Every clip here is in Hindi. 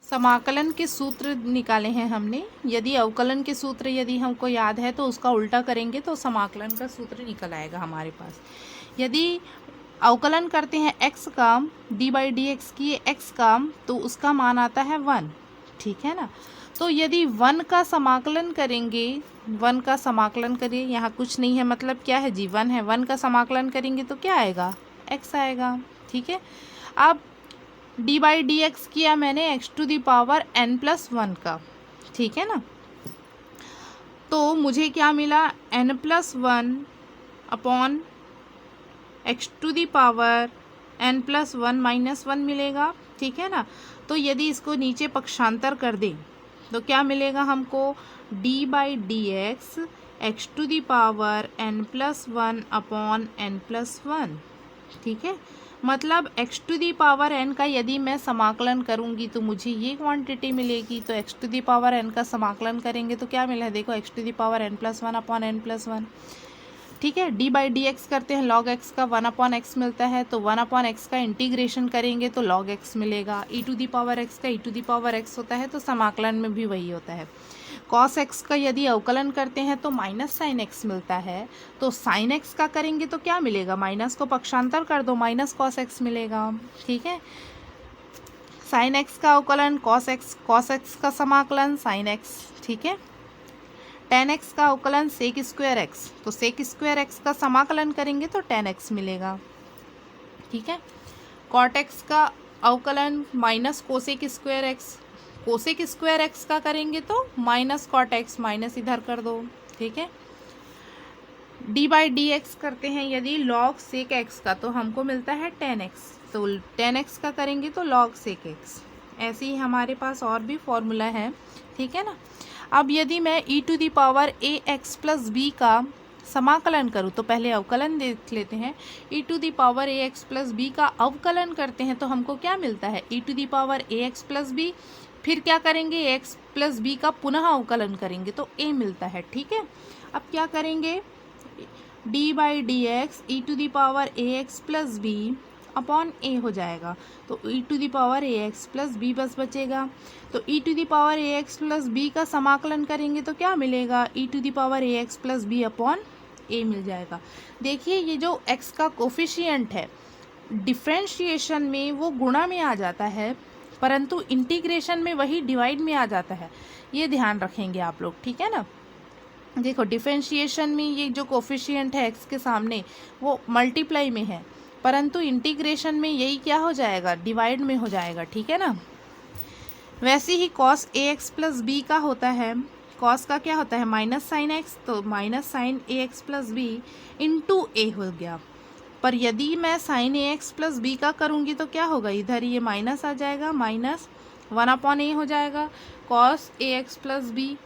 समाकलन के सूत्र निकाले हैं हमने। यदि अवकलन के सूत्र यदि हमको याद है तो उसका उल्टा करेंगे तो समाकलन का सूत्र निकल आएगा हमारे पास। यदि अवकलन करते हैं x का d बाई डी एक्स की x का, तो उसका मान आता है 1, ठीक है ना। तो यदि 1 का समाकलन करेंगे, 1 का समाकलन करिए, यहाँ कुछ नहीं है मतलब क्या है जी 1 है, 1 का समाकलन करेंगे तो क्या आएगा x आएगा, ठीक है। अब d बाई डी एक्स किया मैंने x to the power n plus 1 का, ठीक है ना। तो मुझे क्या मिला n plus 1 upon x to the power n plus 1 minus 1 मिलेगा, ठीक है ना। तो यदि इसको नीचे पक्षांतर कर दें तो क्या मिलेगा हमको d by d x x to the power n plus 1 upon n plus 1, ठीक है। मतलब x to the power n का यदि मैं समाकलन करूंगी तो मुझे ये क्वांटिटी मिलेगी। तो x to the power n का समाकलन करेंगे तो क्या मिला है, देखो x to the power n plus 1 upon n plus 1, ठीक है। d बाई डी एक्स करते हैं लॉग x का 1 अपॉन एक्स मिलता है, तो 1 अपॉन एक्स का इंटीग्रेशन करेंगे तो लॉग x मिलेगा। e to the power x का e to the power x होता है, तो समाकलन में भी वही होता है। cos x का यदि अवकलन करते हैं तो माइनस साइन x मिलता है, तो साइन x का करेंगे तो क्या मिलेगा, माइनस को पक्षांतर कर दो माइनस कॉस x मिलेगा, ठीक है। साइन x का अवकलन cos x का समाकलन साइन x, ठीक है। tan x का अवकलन सेक स्क्वायर x, तो सेक स्क्वायर x का समाकलन करेंगे तो tan x मिलेगा, ठीक है। cot x का अवकलन minus cosec square x, cosec square x का करेंगे तो माइनस कॉट x, माइनस इधर कर दो, ठीक है। d बाई डी एक्स करते हैं यदि लॉग सेक x का, तो हमको मिलता है tan x, तो tan x का करेंगे तो लॉग सेक x। ऐसे ही हमारे पास और भी फॉर्मूला है, ठीक है ना। अब यदि मैं e to the power a x plus b का समाकलन करूँ, तो पहले अवकलन देख लेते हैं। e to the power a x plus b का अवकलन करते हैं तो हमको क्या मिलता है, e to the power a x plus b, फिर क्या करेंगे x प्लस बी का पुनः अवकलन करेंगे तो a मिलता है, ठीक है। अब क्या करेंगे, d by d x e to the power a x plus b upon a हो जाएगा, तो e to the power a x plus b बस बचेगा। तो e to the power a x plus b का समाकलन करेंगे तो क्या मिलेगा, e to the power a x plus b upon a मिल जाएगा। देखिए ये जो x का कोफिशिएंट है डिफ्रेंशिएशन में वो गुणा में आ जाता है, परंतु इंटीग्रेशन में वही डिवाइड में आ जाता है, ये ध्यान रखेंगे आप लोग, ठीक है ना। देखो डिफ्रेंशिएशन में ये जो कोफिशिएंट है x के सामने वो मल्टीप्लाई में है, परंतु इंटीग्रेशन में यही क्या हो जाएगा, डिवाइड में हो जाएगा, ठीक है ना। वैसे ही cos ax प्लस बी का होता है, cos का क्या होता है माइनस साइन x, तो minus sine ax plus b into a हो गया। पर यदि मैं साइन ax प्लस बी का करूँगी तो क्या होगा, इधर ये माइनस आ जाएगा, माइनस 1 अपॉन ए हो जाएगा cos ax प्लस बी,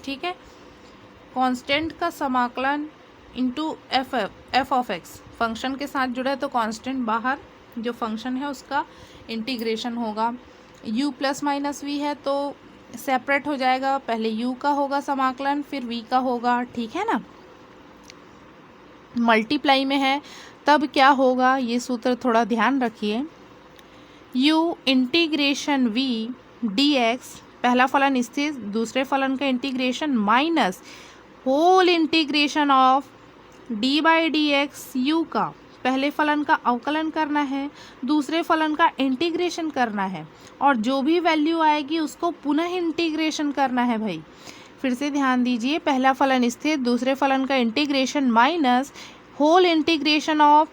ठीक है। कांस्टेंट का समाकलन into F of x, function के साथ जुड़ा है तो कांस्टेंट बाहर जो फंक्शन है उसका इंटीग्रेशन होगा। u प्लस माइनस वी है तो सेपरेट हो जाएगा, पहले u का होगा समाकलन फिर v का होगा, ठीक है ना। मल्टीप्लाई में है तब क्या होगा, ये सूत्र थोड़ा ध्यान रखिए। u integration v d x, पहला फलन स्थिर दूसरे फलन का integration minus whole integration of d by d x u का, पहले फलन का अवकलन करना है दूसरे फलन का इंटीग्रेशन करना है और जो भी वैल्यू आएगी उसको पुनः इंटीग्रेशन करना है भाई। फिर से ध्यान दीजिए, पहला फलन स्थिर दूसरे फलन का integration minus whole integration of,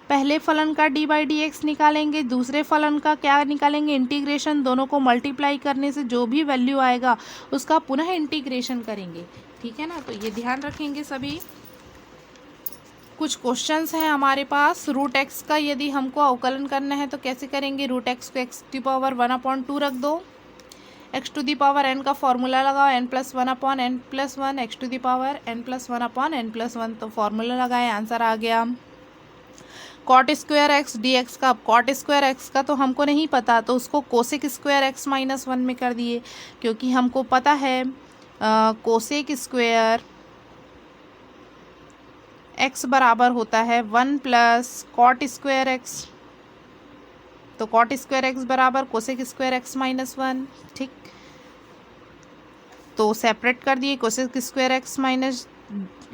पहले फलन का d बाई डी एक्स निकालेंगे दूसरे फलन का क्या निकालेंगे इंटीग्रेशन, दोनों को मल्टीप्लाई करने से जो भी वैल्यू आएगा उसका पुनः इंटीग्रेशन करेंगे, ठीक है ना। तो ये ध्यान रखेंगे सभी। कुछ क्वेश्चंस हैं हमारे पास, रूट एक्स का यदि हमको अवकलन करना है तो कैसे करेंगे, रूट एक्स को एक्स टू पावर 1/2 रख दो, x to the power n का फॉर्मूला लगाओ n plus 1 upon n plus 1 x to the power n plus 1 upon n plus 1, तो फॉर्मूला लगाए आंसर आ गया। Cot square x d x का, अब कॉट स्क्वायर एक्स का तो हमको नहीं पता तो उसको कोसेक स्क्वायर एक्स माइनस 1 में कर दिए, क्योंकि हमको पता है कोसेक स्क्वायर एक्स बराबर होता है 1 प्लस कॉट स्क्वायर एक्स, तो कॉट स्क्वायर एक्स बराबर कोसेक स्क्वायर एक्स माइनस 1। ठीक, तो सेपरेट कर दिए, cosec square x minus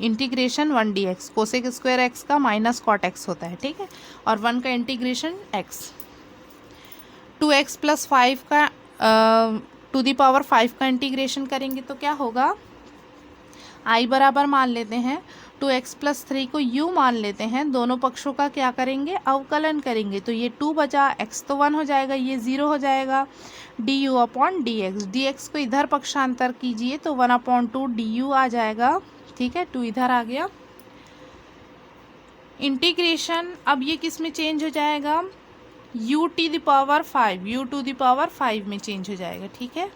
integration 1 dx, cosec square x का माइनस कॉट एक्स होता है। ठीक है, और 1 का इंटीग्रेशन एक्स। 2x + 5 का टू दी पावर 5 का इंटीग्रेशन करेंगे तो क्या होगा, i बराबर मान लेते हैं 2x + 3 को u मान लेते हैं, दोनों पक्षों का क्या करेंगे, अवकलन करेंगे। तो ये 2 बचा, x तो 1 हो जाएगा, ये 0 हो जाएगा। du/dx, dx को इधर पक्षांतर कीजिए तो 1/2 du आ जाएगा। ठीक है, 2 इधर आ गया। इंटीग्रेशन अब ये किस में चेंज हो जाएगा, u⁵ में चेंज हो जाएगा। ठीक है,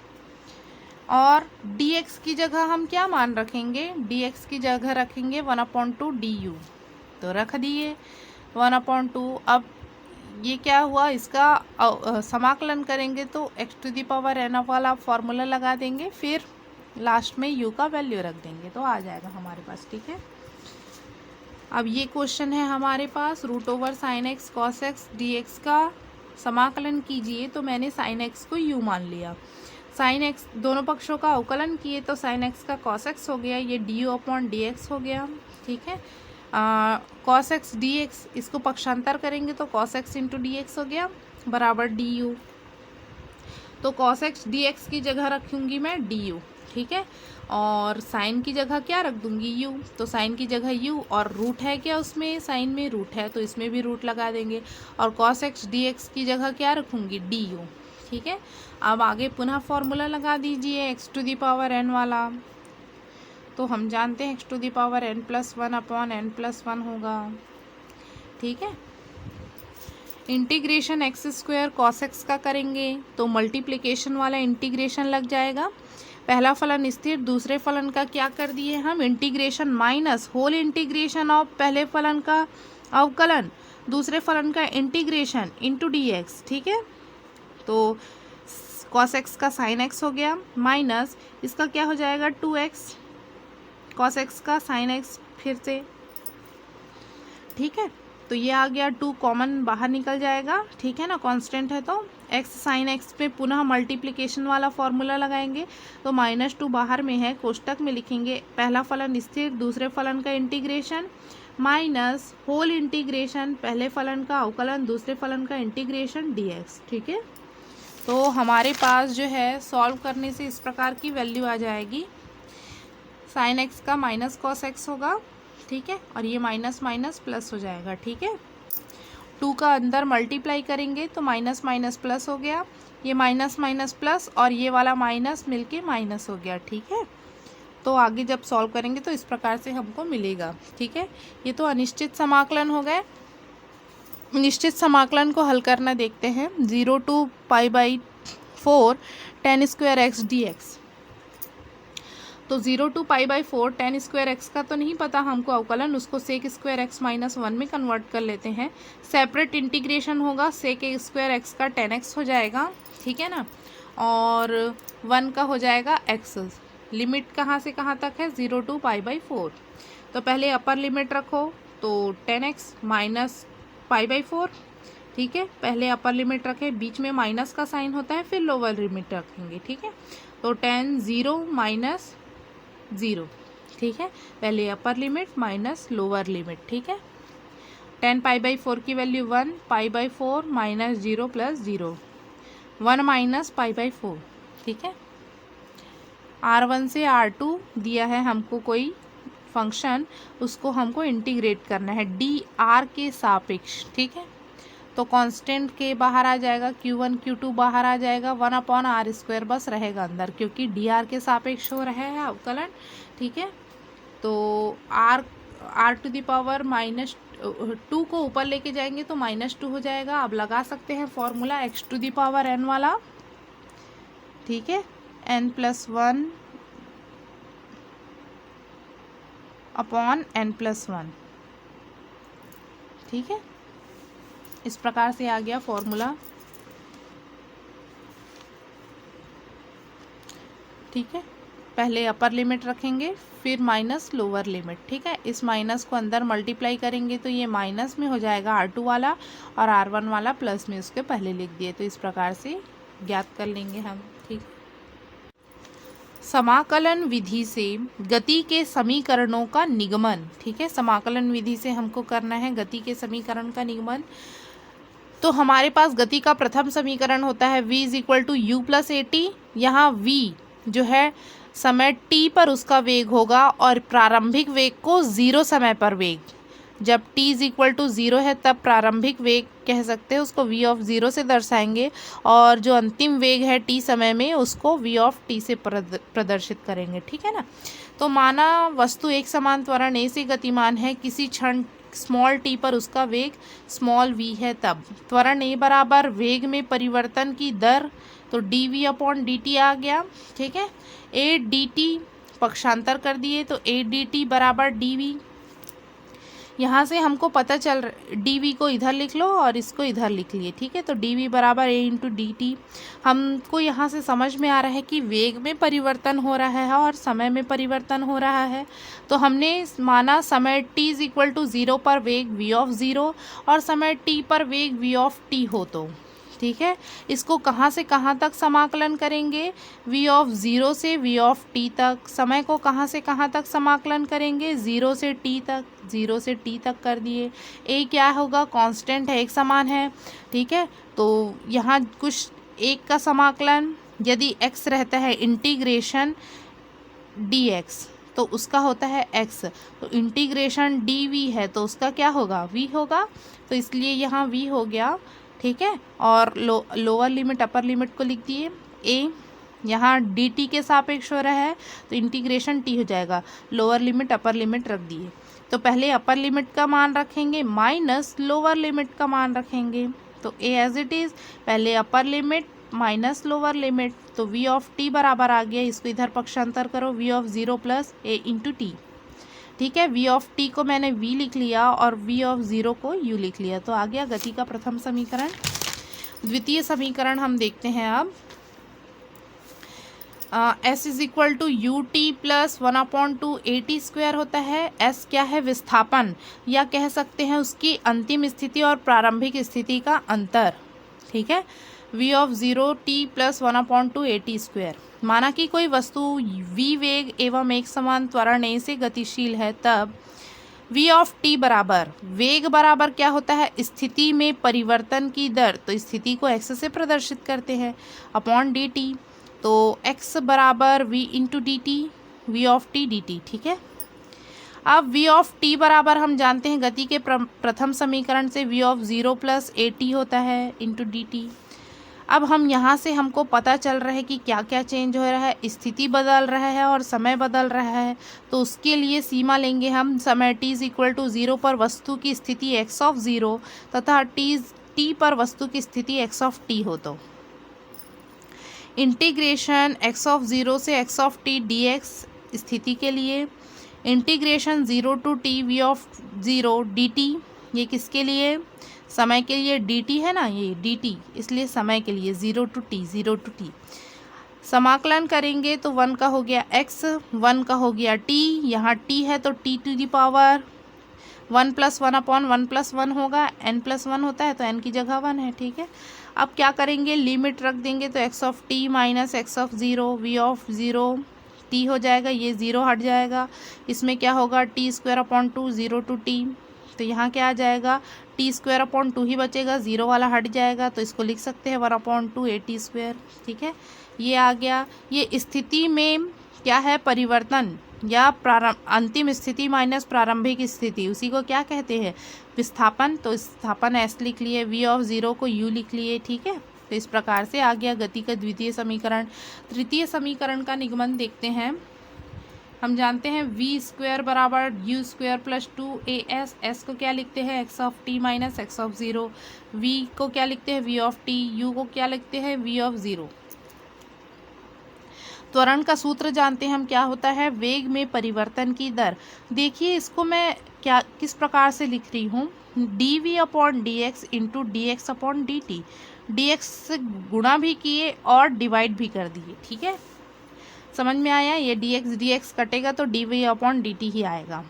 और dx की जगह हम क्या मान रखेंगे, dx की जगह रखेंगे 1/2 du, तो रख दिए 1/2। अब ये क्या हुआ, इसका समाकलन करेंगे तो x⁴n वाला फॉर्मूला लगा देंगे, फिर लास्ट में u का वैल्यू रख देंगे तो आ जाएगा हमारे पास। ठीक है, अब ये क्वेश्चन है हमारे पास, √sin x cos x dx का समाकलन कीजिए, तो मैंने sin x को u मान लिया। sin x दोनों पक्षों का अवकलन किए तो sin x का cos x हो गया, ये du/dx हो गया। ठीक है, cos x dx इसको पक्षांतर करेंगे तो cos x × dx हो गया बराबर du। तो cos x dx की जगह रखूँगी मैं du। ठीक है, और साइन की जगह क्या रख दूंगी, u, तो साइन की जगह u, और रूट है क्या उसमें, साइन में रूट है तो इसमें भी रूट लगा देंगे, और cos x dx की जगह क्या रखूँगी, du। ठीक है, अब आगे पुनः फॉर्मूला लगा दीजिए x⁴n वाला, तो हम जानते हैं x⁴n + 1/n + 1 होगा। ठीक है, इंटीग्रेशन x² cos x का करेंगे तो मल्टीप्लिकेशन वाला इंटीग्रेशन लग जाएगा। पहला फलन स्थिर, दूसरे फलन का क्या कर दिए हम, integration minus whole integration of पहले फलन का अवकलन, दूसरे फलन का इंटीग्रेशन × dx। ठीक है, तो cos x का sin x हो गया, माइनस इसका क्या हो जाएगा 2x cos x का sin x फिर से। ठीक है, तो ये आ गया, 2 कॉमन बाहर निकल जाएगा। ठीक है ना, कांस्टेंट है तो x sin x पे पुनः मल्टीप्लिकेशन वाला फॉर्मूला लगाएंगे, तो -2 बाहर में है, कोष्टक में लिखेंगे पहला फलन स्थिर, दूसरे फलन का इंटीग्रेशन माइनस होल इंटीग्रेशन पहले फलन का अवकलन, दूसरे फलन का इंटीग्रेशन dx। ठीक है, तो हमारे पास जो है सॉल्व करने से इस प्रकार की वैल्यू आ जाएगी, sin x का माइनस cos x होगा। ठीक है, और ये माइनस माइनस प्लस हो जाएगा। ठीक है, 2 का अंदर मल्टीप्लाई करेंगे तो माइनस माइनस प्लस हो गया, ये माइनस माइनस प्लस और ये वाला माइनस मिलके माइनस हो गया। ठीक है, तो आगे जब सॉल्व करेंगे तो इस प्रकार से हमको मिलेगा। ठीक है, ये तो अनिश्चित समाकलन हो गए। निश्चित समाकलन को हल करना देखते हैं। 0 to π/4 tan² x dx, तो 0 to π/4 tan² x का तो नहीं पता हमको अवकलन, उसको sec² x - 1 में कन्वर्ट कर लेते हैं। सेपरेट इंटीग्रेशन होगा, sec² x का tan x हो जाएगा। ठीक है ना, और 1 का हो जाएगा x। लिमिट कहाँ से कहाँ तक है, 0 to π/4। तो पहले अपर लिमिट रखो, तो tan x माइनस π/4। ठीक है, पहले अपर लिमिट रखें, बीच में माइनस का साइन होता है, फिर लोअर लिमिट रखेंगे। ठीक है, तो tan 0 - 0। ठीक है, पहले upper limit minus lower limit. ठीक है, tan π/4 की वैल्यू 1, π/4 - 0 + 0, 1 - π/4। ठीक है, R1 से R2 दिया है हमको कोई फंक्शन, उसको हमको इंटीग्रेट करना है dr के सापेक्ष। ठीक है, तो कांस्टेंट के बाहर आ जाएगा, Q1 Q2 बाहर आ जाएगा, 1/r² बस रहेगा अंदर, क्योंकि dr के सापेक्ष हो रहा है अवकलन। ठीक है, तो r⁻2 को ऊपर लेके जाएंगे तो -2 हो जाएगा। अब लगा सकते हैं फॉर्मूला x⁴n वाला। ठीक है, n+1/n+1। ठीक है, इस प्रकार से आ गया फॉर्मूला। ठीक है, पहले अपर लिमिट रखेंगे फिर माइनस लोअर लिमिट, ठीक है। इस माइनस को अंदर मल्टीप्लाई करेंगे तो ये माइनस में हो जाएगा R2 वाला और R1 वाला प्लस में उसके पहले लिख दिए, तो इस प्रकार से ज्ञात कर लेंगे हम, ठीक। समाकलन विधि से गति के समीकरणों का निगमन, ठीक है। समाकलन विधि से हमको करना है गति के समीकरण का निगमन। तो हमारे पास गति का प्रथम समीकरण होता है v = u + at। यहाँ v जो है समय t पर उसका वेग होगा और प्रारंभिक वेग को 0 समय पर वेग, जब t = 0 है तब प्रारंभिक वेग कह सकते हैं उसको v से दर्शाएंगे और जो अंतिम वेग है t समय में उसको v से प्रदर्शित करेंगे, ठीक है ना। तो माना वस्तु एक समान त्वरण a से गतिमान है, किसी क्षण स्मॉल t पर उसका वेग स्मॉल v है, तब त्वरण a बराबर वेग में परिवर्तन की दर, तो dv/dt आ गया, ठीक है। a dt पक्षांतर कर दिए तो a dt बराबर dv। यहाँ से हमको पता चल dv को इधर लिख लो और इसको इधर लिख लिए, ठीक है। तो dv बराबर a × dt। हमको यहाँ से समझ में आ रहा है कि वेग में परिवर्तन हो रहा है और समय में परिवर्तन हो रहा है। तो हमने माना समय t = 0 पर वेग v और समय t पर वेग v हो, तो ठीक है। इसको कहाँ से कहाँ तक समाकलन करेंगे, v से v तक। समय को कहाँ से कहाँ तक समाकलन करेंगे, 0 से t तक, 0 से t तक कर दिए। a क्या होगा, कांस्टेंट है, एक समान है, ठीक है। तो यहाँ कुछ एक का समाकलन, यदि x रहता है इंटीग्रेशन dx तो उसका होता है x, तो इंटीग्रेशन dv है तो उसका क्या होगा, v होगा। तो इसलिए यहाँ v हो गया, ठीक है। और लोअर लिमिट अपर लिमिट को लिख दिए। a यहाँ dt के सापेक्ष हो रहा है तो इंटीग्रेशन t हो जाएगा, लोअर लिमिट अपर लिमिट रख दिए। तो पहले अपर लिमिट का मान रखेंगे माइनस लोअर लिमिट का मान रखेंगे, तो a एज इट इज़, पहले upper limit minus lower limit, तो v बराबर आ गया, इसको इधर पक्षांतर करो, v + a × t, ठीक है। v को मैंने v लिख लिया और v को u लिख लिया, तो आ गया गति का प्रथम समीकरण। द्वितीय समीकरण हम देखते हैं अब। s = ut + 1/2 at² होता है। s क्या है, विस्थापन, या कह सकते हैं उसकी अंतिम स्थिति और प्रारंभिक स्थिति का अंतर, ठीक है। v + 1/2 at²। माना कि कोई वस्तु v वेग एवं एक समान त्वरण a से गतिशील है, तब v बराबर वेग बराबर क्या होता है, स्थिति में परिवर्तन की दर, तो स्थिति को x से प्रदर्शित करते हैं, अपॉन dt, तो x बराबर v × dt, v dt, ठीक है। अब v बराबर हम जानते हैं गति के प्रथम समीकरण से v + at होता है × dt। अब हम यहाँ से हमको पता चल रहा है कि क्या क्या चेंज हो रहा है, स्थिति बदल रहा है और समय बदल रहा है। तो उसके लिए सीमा लेंगे हम, समय t = 0 पर वस्तु की स्थिति x तथा t पर वस्तु की स्थिति x हो, तो इंटीग्रेशन x0 से x dx स्थिति के लिए, integration 0 to t v dt, ये किसके लिए, समय के लिए, dt है ना, ये dt, इसलिए समय के लिए 0 to t। समाकलन करेंगे तो 1 का हो गया x, 1 का हो गया t, यहाँ t है तो t to the power 1 + 1/1 + 1 होगा, n + 1 होता है तो n की जगह 1 है, ठीक है। अब क्या करेंगे, लिमिट रख देंगे, तो x - x v t हो जाएगा, ये 0 हट जाएगा, इसमें क्या होगा, t² 0 to t, तो यहाँ क्या आ जाएगा, t² ही बचेगा, 0 वाला हट जाएगा, तो इसको लिख सकते हैं 1/2 at², ठीक है। ये आ गया। ये स्थिति में क्या है, परिवर्तन या अंतिम स्थिति माइनस प्रारंभिक स्थिति, उसी को क्या कहते हैं, विस्थापन। तो विस्थापन s लिख लिए, v को u लिख लिए, ठीक है। तो इस प्रकार से आ गया गति का द्वितीय समीकरण। तृतीय समीकरण का निगमन देखते हैं। हम जानते हैं v² बराबर u² + 2as, s को क्या लिखते हैं, x - x, v को क्या लिखते हैं, v, u को क्या लिखते हैं, v। त्वरण का सूत्र जानते हैं हम, क्या होता है, वेग में परिवर्तन की दर। देखिए इसको मैं किस प्रकार से लिख रही हूँ, dv/dx × dx/dt, dx से गुणा भी किए और डिवाइड भी कर दिए, ठीक है। समझ में आया? ये डी एक्स कटेगा तो d v upon d t ही आएगा।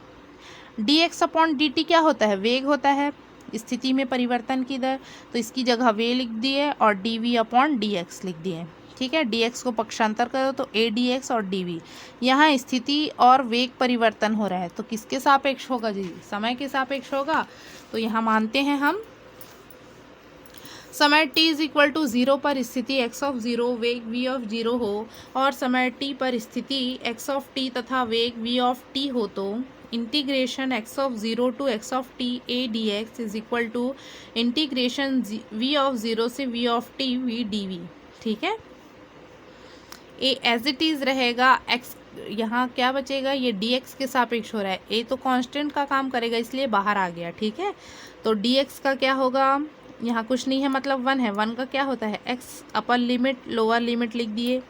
D x upon d t क्या होता है? वेग होता है, स्थिति में परिवर्तन की दर, तो इसकी जगह वे लिख दिए और d v upon d x लिख दिए। ठीक है, डी एक्स को पक्षांतर करो तो ए डी एक्स और डी वी। यहाँ स्थिति और वेग परिवर्तन हो रहा है तो किसके सापेक्ष होगा जी? समय के सापेक्ष होगा। तो यहाँ मानते हैं हम समय t इज इक्वल टू 0 पर स्थिति x ऑफ 0 वेग v ऑफ 0 हो और समय t पर स्थिति x ऑफ t तथा वेग v ऑफ t हो तो integration x of 0 to x of t a dx is equal to integration v of 0 से v of t v dv। ठीक है, ए एज इट इज़ रहेगा, x यहाँ क्या बचेगा? ये dx के सापेक्ष हो रहा है, a तो कांस्टेंट का काम करेगा इसलिए बाहर आ गया। ठीक है, तो dx का क्या होगा? यहाँ कुछ नहीं है मतलब 1 है, 1 का क्या होता है? x upper limit lower limit लिख दिए।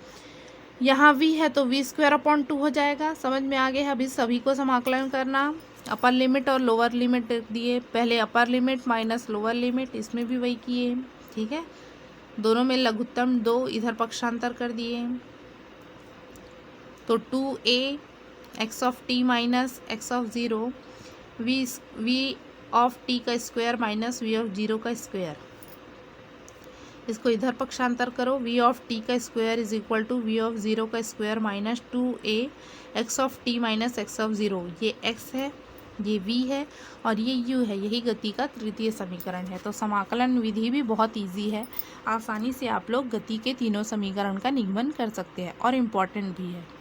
यहाँ v है तो v स्क्वायर अपॉन 2 हो जाएगा। समझ में आ गया? अभी सभी को समाकलन करना, अपर लिमिट और लोअर लिमिट लिख दिए। पहले upper limit minus lower limit, इसमें भी वही किए। ठीक है, दोनों में लघुत्तम 2 इधर पक्षांतर कर दिए तो 2a x of t minus x of 0 v of t का स्क्वायर माइनस v ऑफ 0 का स्क्वायर। इसको इधर पक्षांतर करो, v ऑफ t का square is equal to v of 0 का square minus 2a x of t minus x of 0। ये x है, ये v है और ये u है। यही गति का तृतीय समीकरण है। तो समाकलन विधि भी बहुत इजी है, आसानी से आप लोग गति के तीनों समीकरण का निगमन कर सकते हैं और इम्पॉर्टेंट भी है।